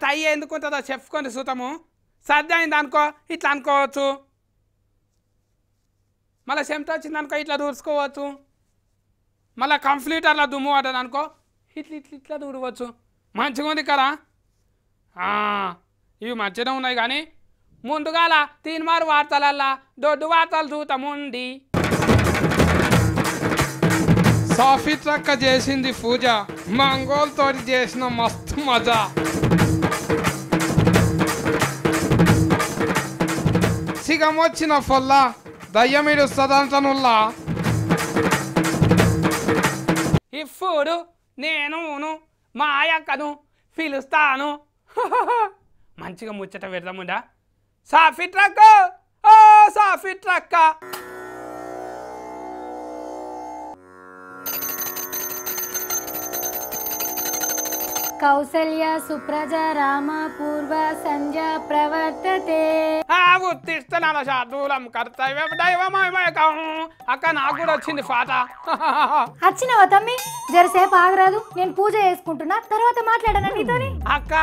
తై ఎందుకుంటుందో చెప్పుకొని సుతము సర్ది అయింది అనుకో ఇట్లా అనుకోవచ్చు మళ్ళీ చెమట వచ్చింది అనుకో ఇట్లా దూర్చుకోవచ్చు మళ్ళీ కంప్లీటర్లో దుమ్ము పడ్డది అనుకో ఇట్లా ఇట్లా ఇట్లా దూరవచ్చు మంచిగా ఉంది కదా ఇవి మంచిగా ఉన్నాయి కానీ ముందుగాల తీన్మారు వార్తలల్లా దొడ్డు వార్తలు చూతాముండి సాఫిత్రక్క చేసింది పూజ మంగోల్తో చేసిన మస్తు మజా సిగమొచ్చిన ఫొల్లా దయ్యమిడు సదంతనుల్లా ఇప్పుడు నేను మా ఆయక్కను పిలుస్తాను మంచిగా ముచ్చట పెడదాముండా సాఫిత్రక్క ఓ సాఫిత్రక్క కౌసల్య సుప్రజ రామ పూర్వ సంజ ప్రవర్తతే ఉత్తిష్టనాల శార్దూలం కర్తవ్య దైవమయకం అక్క నాకు కూడా వచ్చింది పాట వచ్చినవా తమ్మి జరసేపు ఆగరాదు నేను పూజ చేసుకుంటున్నా తర్వాత మాట్లాడనా నీతోని అక్క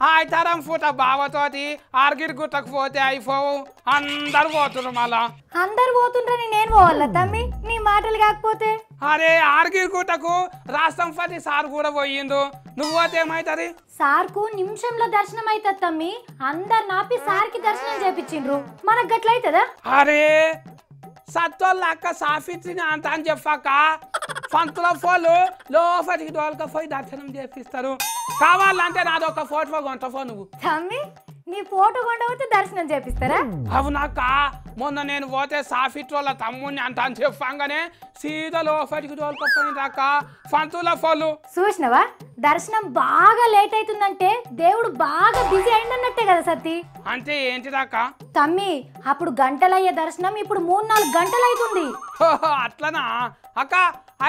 ఆయతరం పూట బావతోటి ఆర్గిరి గుట్టకు పోతే అయిపోవు అందరు పోతున్నారు మళ్ళా అందరు పోతుండ్రని నేను పోవాలా తమ్మి నీ మాటలు కాకపోతే అరే ఆర్గిరి గుట్టకు రాష్ట్రంపతి సార్ కూడా పోయిండు నువ్వు పోతే ఏమైతుంది సార్కు నిమిషంలో దర్శనం అవుతుంది తమ్మి అందరు నాపి సార్కి దర్శనం చేపించిండ్రు మనకు గట్లయితదా అరే సత్తోళ్ళ అక్క సాఫిత్రిని అంత అని చెప్పాక పంతుల ఫోన్లు లోపలికి పోయి దర్శనం చేపిస్తారు కావాలంటే నాదొక ఫోటో కొంటఫో నువ్వు తమ్మి నీ ఫోటో కొండపోతే దర్శనం చేపిస్తారా అవునాక మొన్న నేను పోతే సాఫిట్ వాళ్ళ తమ్ముడిని అంట అని చెప్పంగానే సీదా లోపలికి తోలుకపోయినాక పంతుల ఫోన్లు చూసినవా దర్శనం బాగా లేట్ అవుతుందంటే దేవుడు బాగా బిజీ అయిందన్నట్టే కదా సత్తి అంటే ఏంటిదాకా తమ్మి అప్పుడు గంటలయ్యే దర్శనం ఇప్పుడు 3-4 గంటలు అవుతుంది అట్లనా అక్క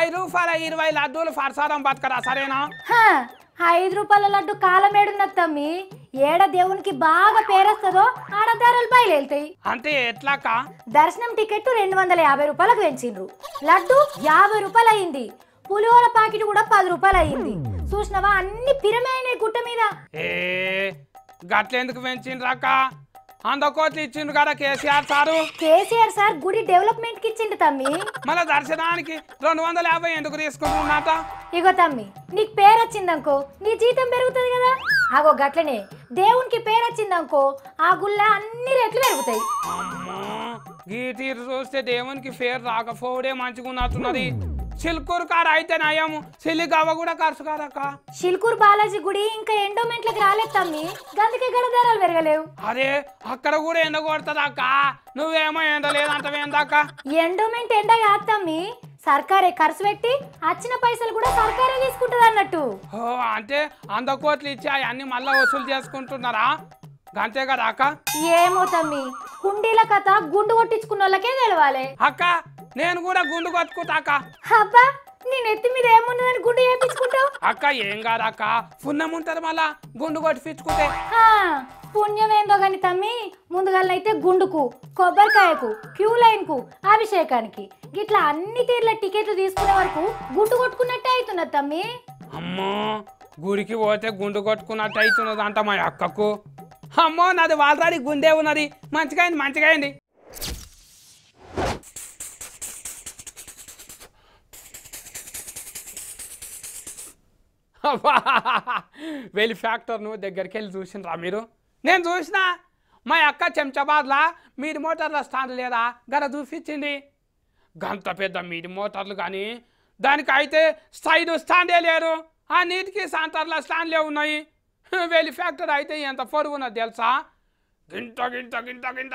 5 రూపాయల 20 లడ్డూలు ఫర్సారం బతకరా సరేనా 5 రూపాయల లడ్డు కాలమేడున్నది తమ్మి ఏడ దేవునికి బాగా పేరొస్తుందో ఆడ ధరలు బయలుతాయి అంటే ఎట్లాక దర్శనం టికెట్ 250 రూపాయలకు పెంచిండ్రు లడ్డు 50 రూపాయలు అయింది పులిహోర ప్యాకెట్ కూడా 10 రూపాయలు అయింది చూసినవా అన్ని పిరమైనాయి గుట్ట మీద గట్లెందుకు పెంచిండ్రాక 100 కోట్లు ఇచ్చిండ్రు కదా కేసీఆర్ సార్ గుడి డెవలప్మెంట్ కి ఇచ్చిండు తమ్మి మళ్ళీ దర్శనానికి 250 ఎందుకు తీసుకుంటున్నాట ఇగో తమ్మి నీకు పేరు వచ్చిందనుకో నీ జీతం పెరుగుతుంది కదా అగో గట్లనే దేవునికి పేరు వచ్చిందనుకో ఆ గుళ్ళ అన్ని రేట్లు పెరుగుతాయి గీతీరు చూస్తే దేవునికి పేరు రాకపోవడే మంచిగా ఉన్నట్టున్నది చిల్కూరు కాడ అయితే నయము సిలిగవ్వ కూడా ఖర్చు కాదక్క చిల్కూరు బాలాజీ గుడి ఇంకా ఎండోమెంట్లకు రాలేదు తమ్మి గందుకే గడ ధరలు పెరగలేవు అరే అక్కడ కూడా ఎండ కొడుతుంది అక్క నువ్వేమో ఎండ లేదంటవేందాక ఎండోమెంట్ ఎండ కాదు తమ్మి సర్కారే ఖర్చు పెట్టి వచ్చిన పైసలు కూడా సర్కారే తీసుకుంటది అన్నట్టు అంటే 100 కోట్లు ఇచ్చి అవన్నీ మళ్ళా వసూలు చేసుకుంటున్నారా అంతే కదా అక్క ఏమో తమ్మి కుండీల కథ గుండు కొట్టించుకున్న వాళ్ళకే తెలవాలి అక్క నేను కూడా గుండు కొట్టుకుంటాక అబ్బా నీ నెత్తి మీద ఏమున్నదని గుండు చేయించుకుంటావు అక్క ఏం కాదక్క పుణ్యం ఉంటది మళ్ళా గుండు కొట్టించుకుంటే పుణ్యం ఏందో గాని తమ్మి ముందుగాలైతే గుండుకు కొబ్బరికాయకు క్యూ లైన్ కు అభిషేకానికి గిట్లా అన్ని తీర్ల టికెట్లు తీసుకునే వరకు గుండు కొట్టుకున్నట్టే అవుతున్నది తమ్మి అమ్మో గుడికి పోతే గుండు కొట్టుకున్నట్టు అవుతున్నది అంట మా అక్కకు అమ్మో నాది ఆల్రెడీ గుండె ఉన్నది మంచిగా అయింది వెళ్ళి ఫ్యాక్టర్ను దగ్గరికి వెళ్ళి చూసినరా మీరు నేను చూసిన మా అక్క చెంచాబాద్లా మీడి మోటార్ల స్టాండ్ లేదా గడ చూపించింది గంత పెద్ద మీడి మోటార్లు కానీ దానికి అయితే సైడ్ స్టాండే లేరు ఆ నీటికి సెంటర్ల స్టాండ్లే ఉన్నాయి వెళ్ళి ఫ్యాక్టరీ అయితే ఎంత పొరుగు ఉన్నది తెలుసా గింట గింట గింట గింట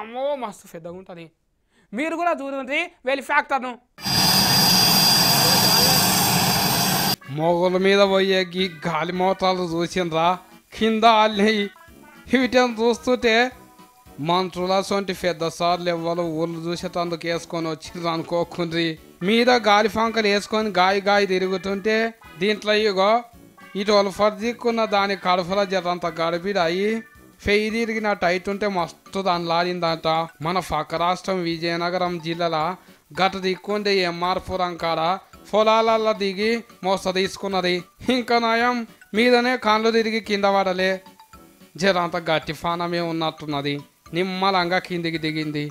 అమ్మో మస్తు పెద్దగా ఉంటుంది మీరు కూడా చూడండి వెళ్ళి ఫ్యాక్టర్ను మొగల మీద పోయే గాలి మోతాలు చూసిండ్రా కింద అల్లినాయి వీటిని చూస్తుంటే మంత్రుల సొంటి పెద్ద సార్లు ఎవ్వరు ఊళ్ళు చూసేటందుకు వేసుకొని వచ్చిండ్రు అనుకోకుండ్రి మీద గాలి పంకలు వేసుకొని గాయి తిరుగుతుంటే దీంట్లో ఇగో ఇటు ఫర్దిక్కున్న దాని కడుపుల జరంత గడిపిడాయి ఫెయి తిరిగినట్టు అయితుంటే మస్తు దాని లాడిందంట మన పక్క రాష్ట్రం విజయనగరం జిల్లాల గత దిక్కుండే ఎంఆర్ పురం కాడ పొలాలల్లో దిగి మోస తీసుకున్నది ఇంకా నయం మీదనే కాళ్ళు తిరిగి కింద పడలే. జరంత గట్టి ఫానమే ఉన్నట్టున్నది. నిమ్మలంగా కిందికి దిగింది.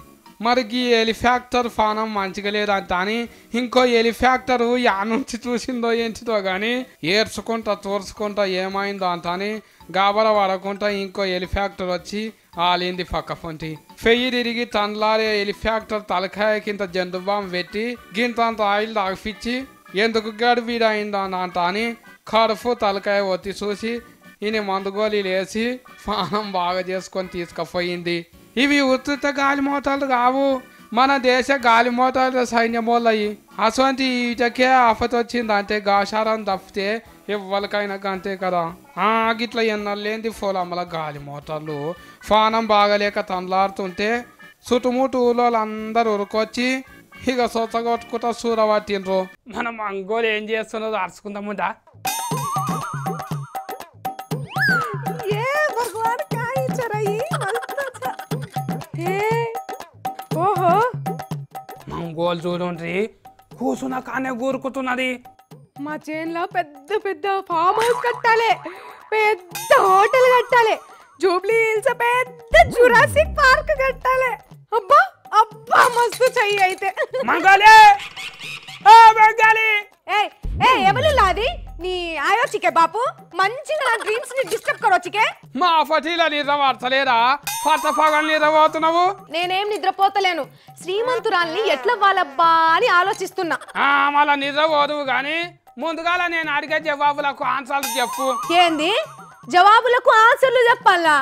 మరి ఈ హెలిఫాక్టర్ ఫానం మంచిగా లేదంట అని ఇంకో హెలిఫాక్టరు యా నుంచి చూసిందో ఏంటిదో కానీ ఏడ్చుకుంటా తోర్చుకుంటా ఏమైందో అంట అని గాబర పడకుండా ఇంకో హెలిఫాక్టర్ వచ్చి ఆలింది పక్క పొంటి. ఫెయ్యి తిరిగి తండ్లారే హెలిఫాక్టర్ తలకాయ కింద జండు బాంబు పెట్టి గింతంత ఆయిల్ తాగిపిచ్చి ఎందుకు గడు వీడైందో అంట అని కడుపు తలకాయ ఒత్తి చూసి ఈయన మందుగోళీలు వేసి పానం బాగా చేసుకొని తీసుకుపోయింది. ఇవి ఉత్తుత గాలి మోతాలు కావు, మన దేశ గాలి మోతాలు సైన్యమోళ్ళయి. అసొంటి ఈటకే ఆఫత్ వచ్చింది అంటే గాషారం తప్పితే ఎవరికైనా అంతే కదా. గిట్ల ఎన్నలేంది ఫోలమ్మల గాలి మోటార్లు ఫానం బాగలేక తండ్లాడుతుంటే చుట్టుముట్టు ఊళ్ళో అందరూ ఉరుకొచ్చి ఇక సొచ్చగొట్టుకుంటా సూర పట్టిండ్రు. మనం మంగోలు ఏం చేస్తున్నదో అరుచుకుందాముందా. ఓహో మంగోలు చూడండి కూసున్న కానే కూరుకుతున్నది. మా చేన్లో పెద్ద పెద్ద ఫామ్ హౌస్ కట్టాలి, పెద్ద హోటల్ కట్టాలి, జూబ్లీ హిల్స్ పెద్ద జురాసిక్ పార్క్ కట్టాలి. అబ్బా అబ్బా మస్తు చెయ్యి అయితే. ఎవరు లాది నీ ఆయోచికే బాపు మంచిగా నా డ్రీమ్స్ ని డిస్టర్బ్ కరోచికే. మా ఫటీల నిద్ర పడతలేరా? పట్టపగలు నిద్రపోతున్నావు. నేనేం నిద్రపోతలేను, శ్రీమంతురాల్ని ఎట్లా వాళ్ళబ్బా అని ఆలోచిస్తున్నా. మళ్ళా నిద్రపోదువు గాని ముందుగాల నేను అడిగే జవాబులకు ఆన్సర్లు చెప్పు. ఏంది జవాబులకు ఆన్సర్లు చెప్పాలా?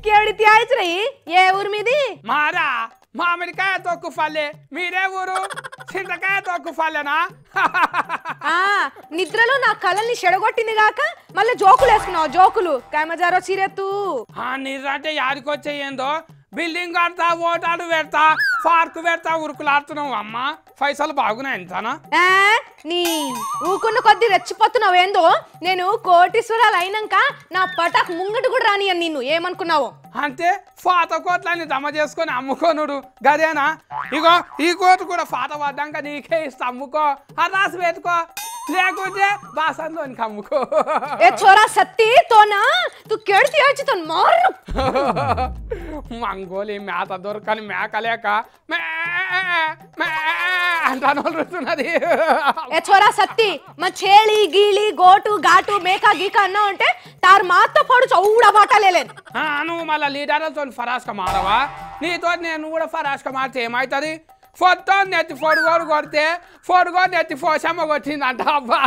కేడి త్యాయిచ్చినాయి. ఏ ఊరు మీది? మారా మామిడికాయ తొక్కు పల్లె. మీరే ఊరు? చింతకాయ తొక్కు పల్లెనా? నిద్రలో నా కళల్ని చెడగొట్టింది గాక మళ్ళీ జోకులు వేసుకున్నావు. జోకులు కామజారో చీరెత్తు. నిద్ర అంటే యాడికొచ్చేయందో బిల్డింగ్ కడతా, ఓటాలు పెడతా, పార్కు పెడతా ఉరుకులాడుతున్నావు. అమ్మ పైసలు బాగున్నాయి ఎంతనా? నీ ఊకున్న కొద్ది రెచ్చిపోతున్నావు ఏందో. నేను కోటీశ్వరాలు అయినాక నా పటాకు ముంగటి కూడా రానియను. నిన్ను ఏమనుకున్నావు? అంటే పాత కోట్లన్నీ జమ చేసుకొని అమ్ముకోనుడు గదేనా? ఇగో ఈ కోటు కూడా పాత పడ్డాక నీకే ఇస్తా, అమ్ముకో. రాసి పెట్టుకో, లేకుంటే బాసంలోనికి అమ్ముకో. ఏ చోరా సత్తి తోనా తు కేడితి ఆచితో మారు. మంగోలి మేత దొరకని మేకలేక అంటున్నది. ఏ చోరా సత్తి మా చేళి గీళి గోటు ఘాటు మేక గీక అన్నావు అంటే తారు మాతో పాడు చౌడా బాటలేలేను. నువ్వు మళ్ళీ లీడర్లతో ఫరాస్క మారవా? నీతో నేను కూడా ఫరాస్క మారితే ఏమవుతుంది? ఫోటో నెత్తి ఫోడుగోడు కొడితే ఫోడుగోడు నెత్తి ఫోసమ్మ కొట్టిందంట. అబ్బా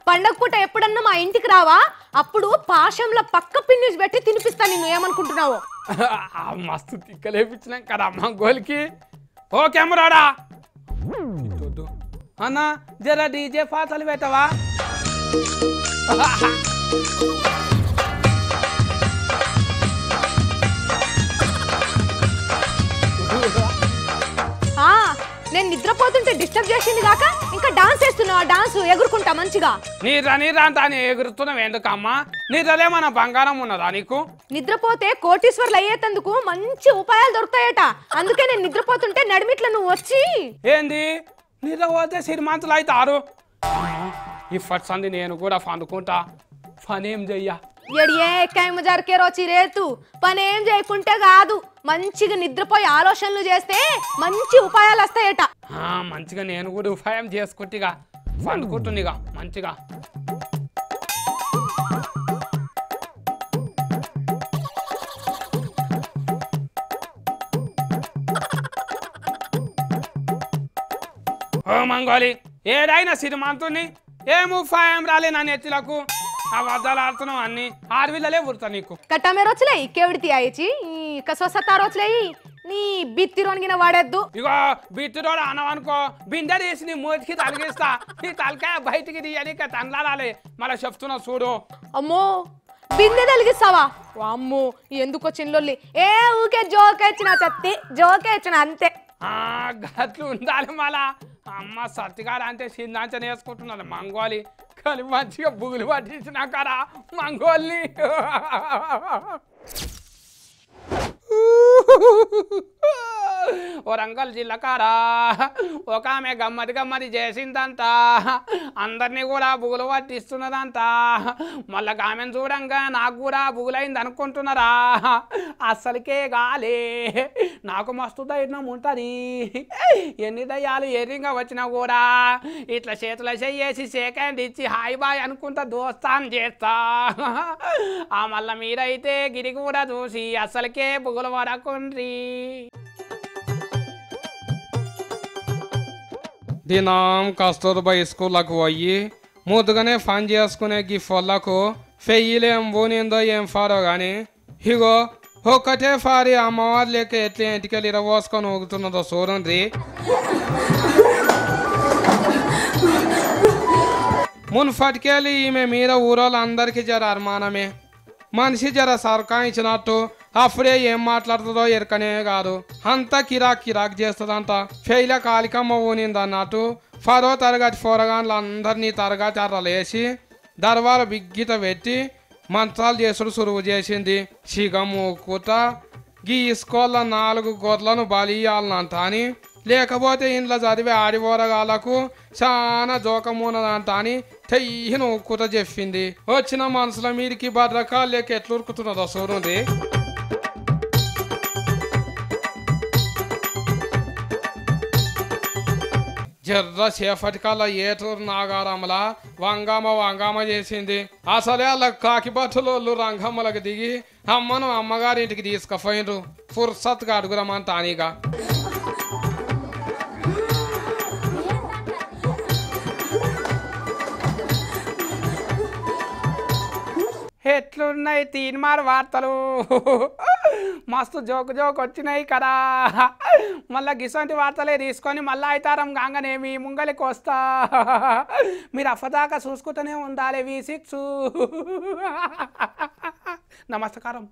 పండగ పూట ఎప్పుడన్నా మా ఇంటికి రావా? అప్పుడు పాశంలో పక్క పిన్నిస్ పెట్టి తినిపిస్తా. నిన్ను ఏమనుకుంటున్నావు? మస్తు తిక్కలేపించినాం కదా అమ్మ గోలికి. ఓ కెమెరాడా అన్నా జర డీజే పాటలు పెట్టవా? నేను నిద్రపోతుంటే డిస్టర్బ్ చేసింది కాక ఇంకా డాన్స్ చేస్తున్నావు. డాన్స్ ఎగురుకుంటా మంచిగా. నీరా నీరా అంతా ఎగురుతున్నావు ఎందుకమ్మా? నిద్రలే మన బంగారం ఉన్నదా నీకు? నిద్రపోతే కోటీశ్వర్లు అయ్యేటందుకు మంచి ఉపాయాలు దొరుకుతాయట. అందుకే నేను నిద్రపోతుంటే నడిమిట్ల నువ్వు వచ్చి ఏంది నిద్రపోతే శ్రీమంతులు అవుతారు. ఇప్పటి నేను కూడా పండుకుంటా. పనేం చెయ్యా? ఎడియే కైమజార్కే రోచి రేతు పనేం చేయకుంటే కాదు, మంచిగా నిద్రపోయి ఆలోచనలు చేస్తే మంచి ఉపాయాలు వస్తాయట. మంచిగా నేను కూడా ఉపాయం చేసుకుంటేగా పండుకుంటునిగా మంచిగా. ఓ మంగోలి ఏడైనా శ్రీమంతుని ఏం ఉపాయం రాలే నా నెత్తులకు. అబద్ధాలు ఆడుతున్నావు అన్ని ఆడవిల్లలే పుడతా నీకు. కట్టమే రోజులేయి కేవిడితి అయ్యి కసొసత్తా రోజులేయి నీ బిత్తి రొనిగిన వాడేద్దు. ఇగో బిత్తిరోడు అనవనుకో బిందె తీసి నీ మూతికి తలిగిస్తా. నీ తలకాయ బయటికి తీయనిక తండ్లాడాలి. మళ్ళీ చెప్తున్నా చూడు. అమ్మో బిందె తలిగిస్తావా? అమ్మో ఎందుకు వచ్చిన ఏ ఊకే జోకేచ్చిన చత్తి జోకేచ్చిన అంతే. గట్లు ఉండాలి మళ్ళా. అమ్మ సత్తిగాడు అంటే సిందాంచన వేసుకుంటున్నది మంగోలి. కానీ మంచిగా బుగులు పట్టించినా కదా మంగోల్ని. వరంగల్ జిల్లాకారా ఒక ఆమె గమ్మతి చేసిందంట, అందరినీ కూడా బుగులు పట్టిస్తున్నదంట. మళ్ళా ఆమెను చూడంగా నాకు కూడా బుగులైంది అనుకుంటున్నారా? అస్సలకే గాలే, నాకు మస్తు ధైర్యం ఉంటుంది. ఎన్ని దయ్యాలు ఎర్రింగా వచ్చినా కూడా ఇట్లా చేతుల చెయ్యేసి సెకండ్ ఇచ్చి హాయ్ బాయ్ అనుకుంటా దోస్తాను చేస్తా. ఆ మళ్ళా మీరైతే గిరి కూడా చూసి అస్సలకే బుగులు పడకుండ్రి. దినం కస్తూర్బా స్కూళ్ళకు పోయి ముద్దుగానే పని చేసుకునే గిఫ్ట్లకు ఫెయ్యిలేం పోనిందో ఏం ఫారో గాని ఇగో ఒక్కటే ఫారి అమ్మవారి లెక్క ఎట్లా ఇంటికెళ్ళి ఇరవోసుకొని ఊగుతున్నదో చూడండి. మున్ఫటికెళ్ళి ఈమె మీద ఊరోళ్ళందరికీ జర అనుమానమే. మనిషి జర సర్కాయించినట్టు అప్పుడే ఏం మాట్లాడుతుందో ఎరకనే కాదు, అంతా కిరాక్ చేస్తుందంట. ఫెయిల కాలికమ్మ ఊనింది అన్నట్టు పదో తరగతి పోరగాన్లు అందరినీ తరగతి అర్రలేసి దర్వాల బిగ్గిత పెట్టి మంత్రాలు చేసుడు సురువు చేసింది. సిగముకుట గీ ఇస్కోళ్ళ 4 గొర్రెలను బలియాలనంట అని, లేకపోతే ఇంట్లో చదివే ఆడిపోరగాళ్ళకు చాలా జోకమున్నదంట అని తెయ్యను ఉక్కుత చెప్పింది. వచ్చిన మనసుల మీరికి భద్రకాలు లేక ఎట్లురుకుతున్నదో చూడండి. జర్ర సేపటికల్లా ఏటూరు నాగారమ్మల వంగామ చేసింది. అసలే వాళ్ళ కాకి బట్టలు రంగమ్మలకు దిగి అమ్మను అమ్మగారింటికి తీసుకుపోయిండ్రు. ఫుర్సత్గా అడుగురమంత అనిగా ఎట్లున్నాయి తీన్మార్ వార్తలు, మస్తు జోకు వచ్చినాయి కదా. మళ్ళీ గిసంటి వార్తలే తీసుకొని మళ్ళీ అయితారం కాగానే మీ ముంగలికి వస్తా. మీరు అప్పదాకా చూసుకుంటూనే ఉండాలి. V6 నమస్కారం.